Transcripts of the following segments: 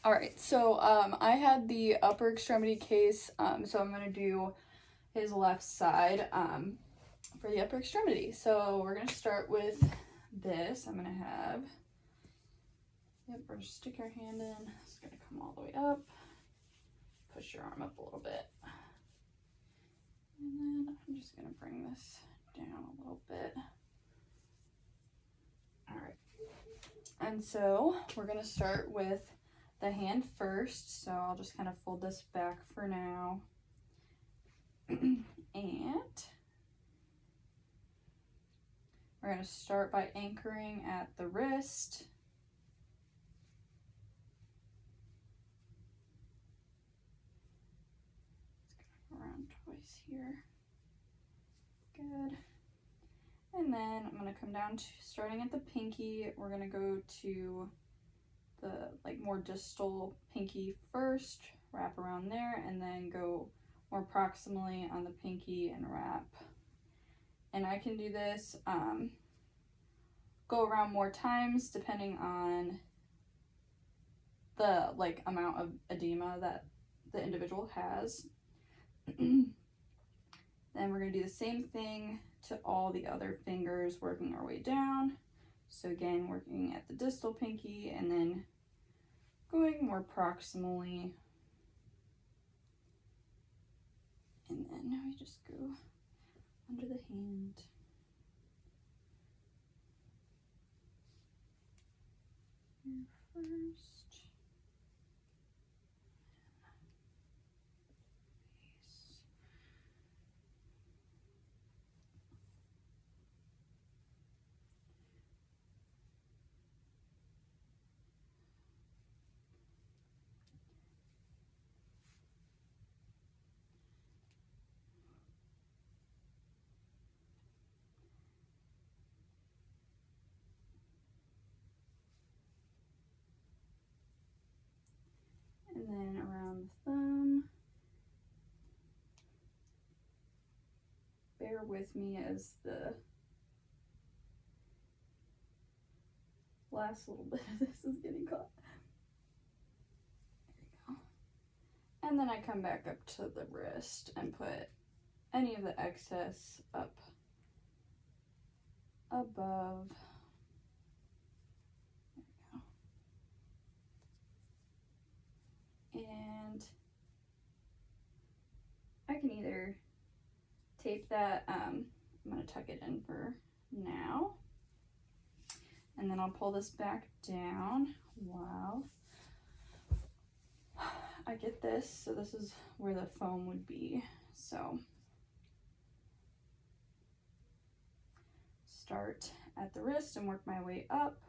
All right, so I had the upper extremity case, so I'm gonna do his left side for the upper extremity. So we're gonna start with this. I'm gonna have, yep, we're gonna stick our hand in. It's gonna come all the way up. Push your arm up a little bit. And then I'm just gonna bring this down a little bit. All right. And so we're gonna start with the hand first. So I'll just kind of fold this back for now. And we're going to start by anchoring at the wrist. Let's go around twice here. Good. And then I'm going to come down to starting at the pinky. We're going to go to the more distal pinky first, wrap around there, and then go more proximally on the pinky and wrap. And I can do this, go around more times depending on the amount of edema that the individual has. Then we're going to do the same thing to all the other fingers, working our way down. So again, working at the distal pinky and then going more proximally. And then we just go under the hand. Here first. And then around the thumb. Bear with me as the last little bit of this is getting caught. There we go. And then I come back up to the wrist and put any of the excess up above. There we go. And I can either tape that, I'm going to tuck it in for now, and then I'll pull this back down while I get this. So this is where the foam would be. So start at the wrist and work my way up.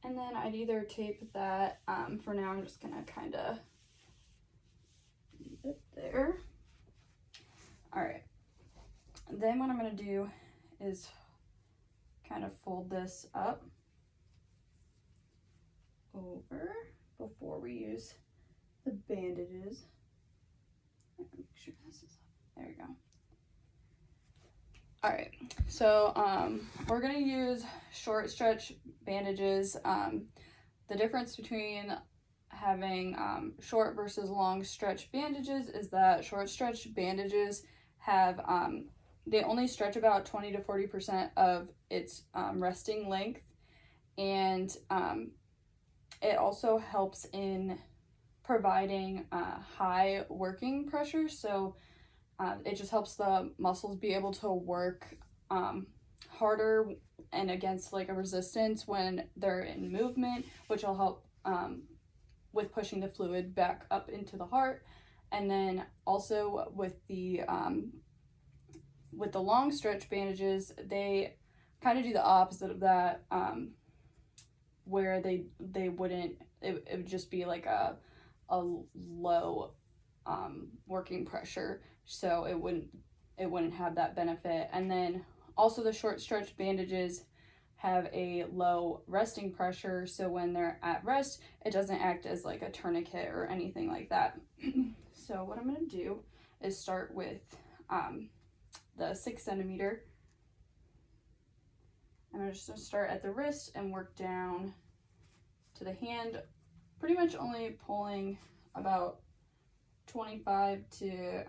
And then I'd either tape that, for now I'm just gonna kind of leave it there. All right, then what I'm gonna do is kind of fold this up over before we use the bandages. Make sure this is up. There we go. All right, so we're gonna use short stretch bandages. The difference between having short versus long stretch bandages is that short stretch bandages have, they only stretch about 20 to 40% of its resting length, and it also helps in providing high working pressure. So it just helps the muscles be able to work harder and against like a resistance when they're in movement, which will help with pushing the fluid back up into the heart. And then also with the long stretch bandages, they kind of do the opposite of that, where they wouldn't, it would just be like a low working pressure, so it wouldn't have that benefit. And then also the short stretch bandages have a low resting pressure, so when they're at rest, it doesn't act as like a tourniquet or anything like that. So what I'm going to do is start with the 6 centimeter. I'm just going to start at the wrist and work down to the hand, pretty much only pulling about 25 to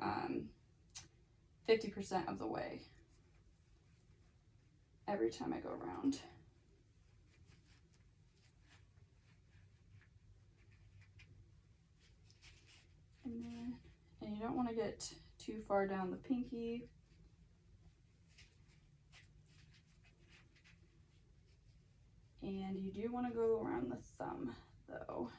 50% of the way every time I go around. And you don't want to get too far down the pinky. And you do want to go around the thumb though.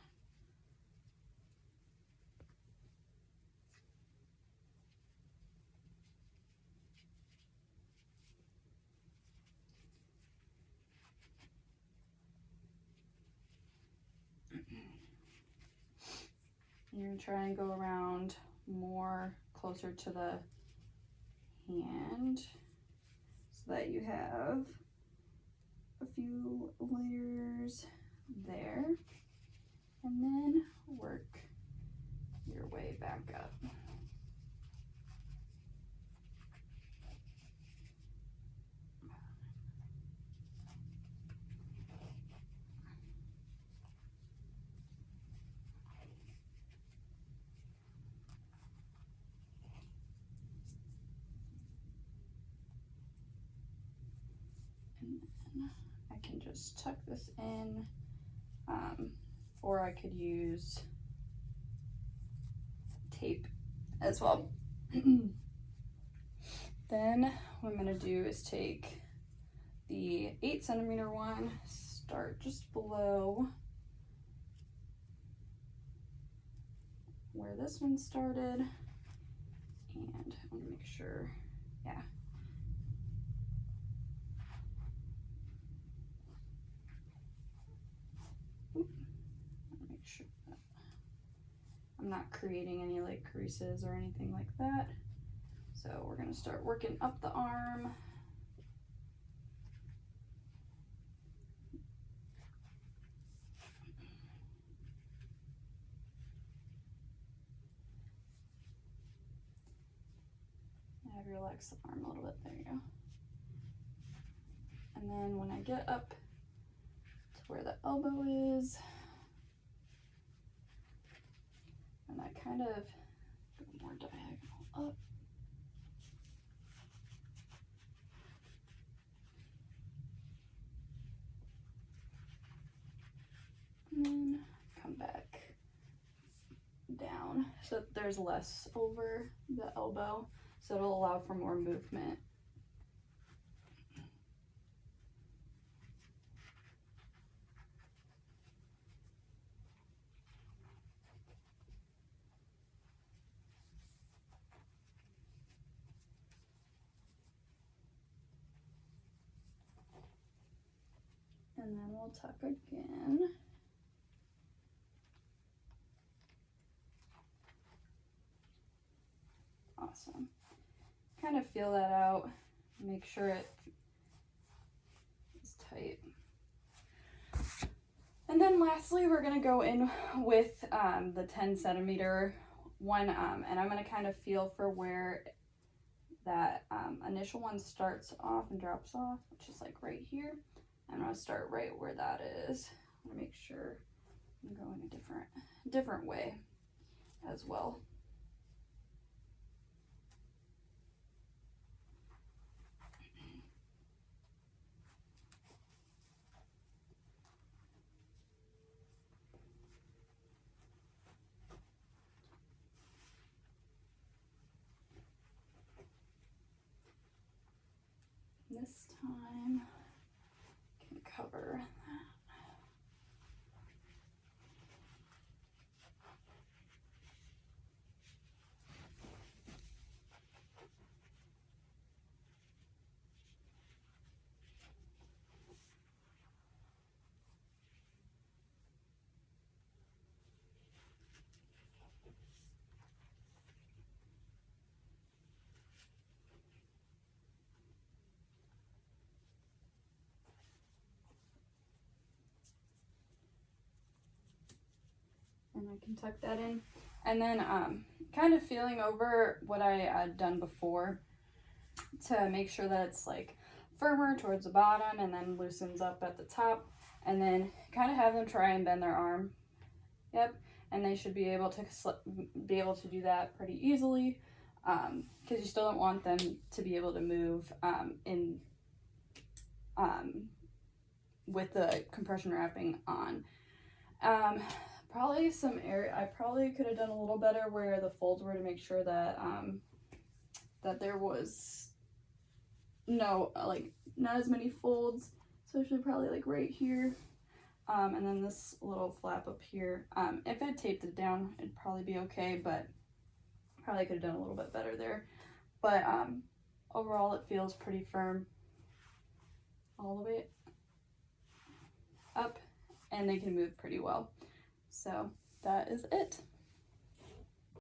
You're going to try and go around more closer to the hand so that you have a few layers there, and then work your way back up. And then I can just tuck this in, or I could use tape as well. Then what I'm going to do is take the 8 centimeter one, start just below where this one started, and I want to make sure, yeah. Make sure that I'm not creating any like creases or anything like that. So we're going to start working up the arm. I have relax the arm a little bit, there you go. And then when I get up to where the elbow is, and I kind of go more diagonal up. And then come back down so that there's less over the elbow, so it'll allow for more movement. And then we'll tuck again. Awesome. Kind of feel that out. Make sure it is tight. And then lastly, we're going to go in with the 10 centimeter one, and I'm going to kind of feel for where that initial one starts off and drops off, which is like right here. I'm going to start right where that is. I'm going to make sure I'm going a different way as well. this time can cover that. And I can tuck that in. And then kind of feeling over what I had done before to make sure that it's like firmer towards the bottom and then loosens up at the top. And then kind of have them try and bend their arm. Yep. And they should be able to do that pretty easily, because you still don't want them to be able to move with the compression wrapping on. Probably some area I probably could have done a little better where the folds were, to make sure that that there was not as many folds, especially probably like right here, and then this little flap up here. If I taped it down, it'd probably be okay, but probably could have done a little bit better there. But overall, it feels pretty firm all the way up, and they can move pretty well. So that is it.